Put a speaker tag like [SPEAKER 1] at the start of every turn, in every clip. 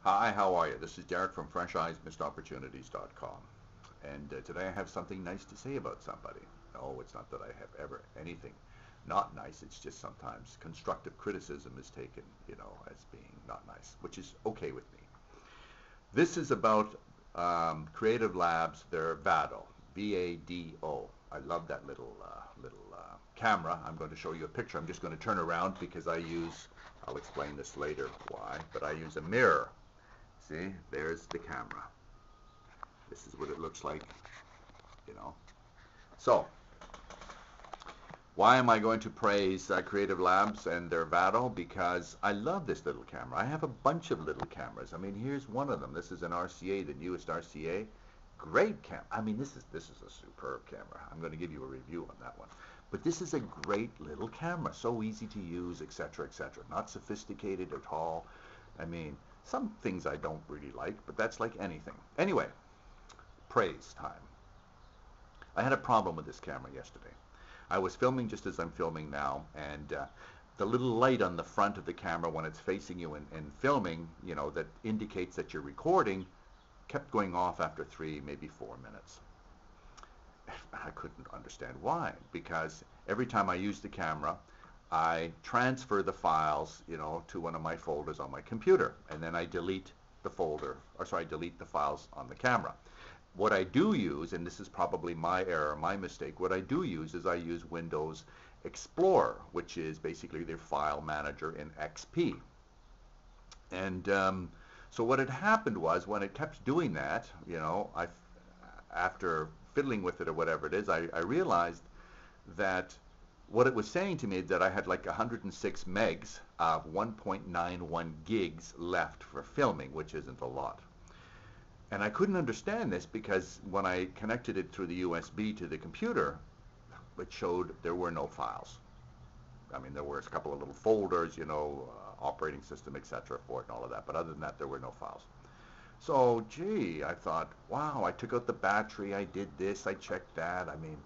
[SPEAKER 1] Hi, how are you? This is Derek from FreshEyesMissedOpportunities.com. And today I have something nice to say about somebody. No, it's not that I have ever anything not nice. It's just sometimes constructive criticism is taken, as being not nice, which is okay with me. This is about Creative Labs, their Vado, V-A-D-O. I love that little camera. I'm going to show you a picture. I'm just going to turn around because I'll explain this later why, but I use a mirror. See, there's the camera. This is what it looks like, you know. So, why am I going to praise Creative Labs and their Vado? Because I love this little camera. I have a bunch of little cameras. I mean, here's one of them. This is an RCA, the newest RCA. Great camera. I mean, this is a superb camera. I'm going to give you a review on that one. But this is a great little camera. So easy to use, etc., etc. Not sophisticated at all. I mean, some things I don't really like, but that's like anything. Anyway, praise time. I had a problem with this camera yesterday. I was filming just as I'm filming now, and the little light on the front of the camera when it's facing you and filming, that indicates that you're recording, kept going off after 3, maybe 4 minutes. I couldn't understand why, because every time I use the camera, I transfer the files, to one of my folders on my computer, and then I delete the delete the files on the camera. What I do use, and this is probably my error, my mistake, what I do use is I use Windows Explorer, which is basically their file manager in XP. And so what had happened was when it kept doing that, after fiddling with it or whatever it is, I realized that what it was saying to me that I had like 106 megs of 1.91 gigs left for filming, which isn't a lot. And I couldn't understand this because when I connected it through the USB to the computer, it showed there were no files. I mean, there were a couple of little folders, operating system, etc. for it and all of that. But other than that, there were no files. So, gee, I thought, wow, I took out the battery, I did this, I checked that. I mean,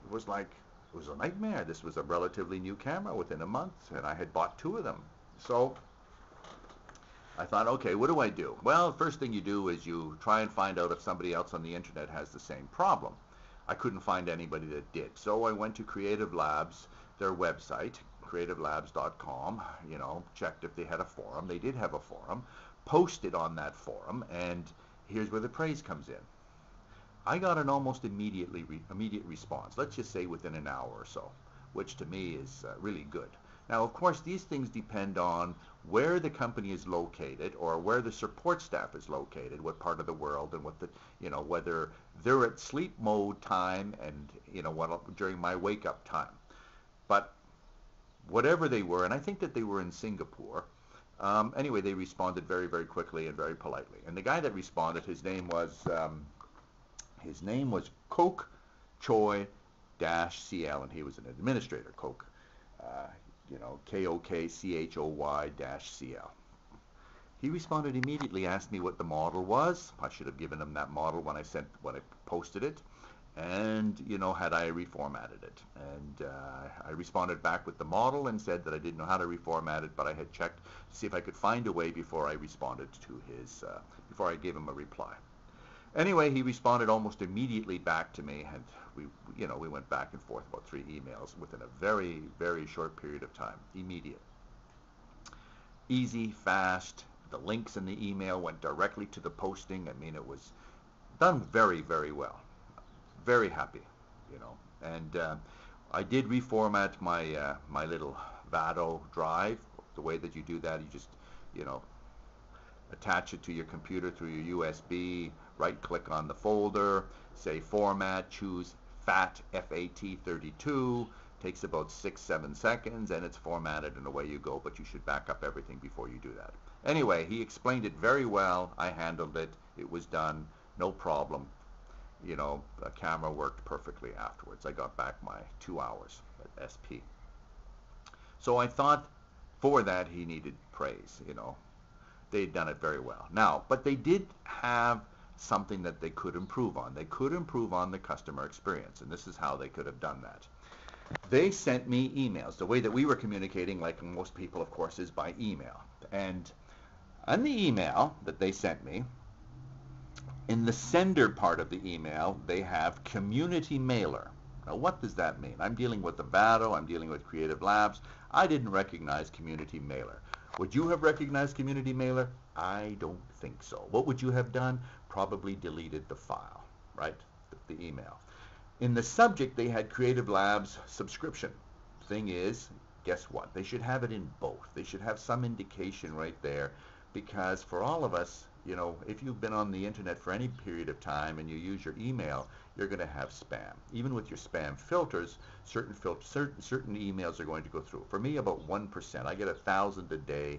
[SPEAKER 1] it was a nightmare. This was a relatively new camera within a month, and I had bought 2 of them. So I thought, okay, what do I do? Well, first thing you do is you try and find out if somebody else on the internet has the same problem. I couldn't find anybody that did. So I went to Creative Labs, their website, creativelabs.com, checked if they had a forum. They did have a forum, posted on that forum, and here's where the praise comes in. I got an almost immediate response, let's just say within an hour or so, which to me is really good. Now, of course, these things depend on where the company is located or where the support staff is located, what part of the world, and whether they're at sleep mode time and, during my wake-up time. But whatever they were, and I think that they were in Singapore, anyway, they responded very, very quickly and very politely. And the guy that responded, his name was Kok Choi-CL, and he was an administrator, Kok, Kokchoy-CL. He responded immediately, asked me what the model was. I should have given him that model when I posted it, and had I reformatted it. And I responded back with the model and said that I didn't know how to reformat it, but I had checked to see if I could find a way before I responded to before I gave him a reply. Anyway, he responded almost immediately back to me, and we went back and forth about 3 emails within a very, very short period of time. Immediate. Easy, fast. The links in the email went directly to the posting. I mean, it was done very, very well. Very happy, And I did reformat my little Vado drive. The way that you do that, you just, attach it to your computer through your USB, right-click on the folder, say Format, choose FAT, FAT32, takes about 6-7 seconds, and it's formatted and away you go, but you should back up everything before you do that. Anyway, he explained it very well. I handled it. It was done. No problem. The camera worked perfectly afterwards. I got back my 2 hours at SP. So I thought for that he needed praise, They'd done it very well. Now, but they did have something that they could improve on. They could improve on the customer experience, and this is how they could have done that. They sent me emails. The way that we were communicating, like most people, of course, is by email. And On the email that they sent me, in the sender part of the email, they have community mailer. Now, what does that mean? I'm dealing with the Vado. I'm dealing with Creative Labs. I didn't recognize community mailer. Would you have recognized community mailer? I don't think so. What would you have done? Probably deleted the file, right? The email. In the subject, they had Creative Labs subscription. Thing is, guess what? They should have it in both. They should have some indication right there, because for all of us, you know, if you've been on the internet for any period of time and you use your email, you're going to have spam. Even with your spam filters, certain emails are going to go through. For me, about 1%. I get 1,000 a day.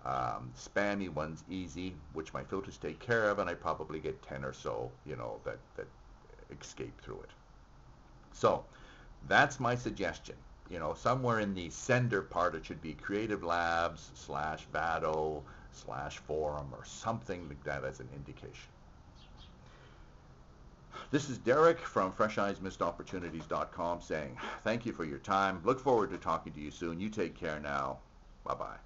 [SPEAKER 1] Spammy ones, easy, which my filters take care of, and I probably get 10 or so, you know, that escape through it. So that's my suggestion. You know, somewhere in the sender part, it should be Creative Labs /Vado/forum or something like that as an indication. This is Derek from FreshEyesMissedOpportunities.com saying thank you for your time. Look forward to talking to you soon. You take care now. Bye-bye.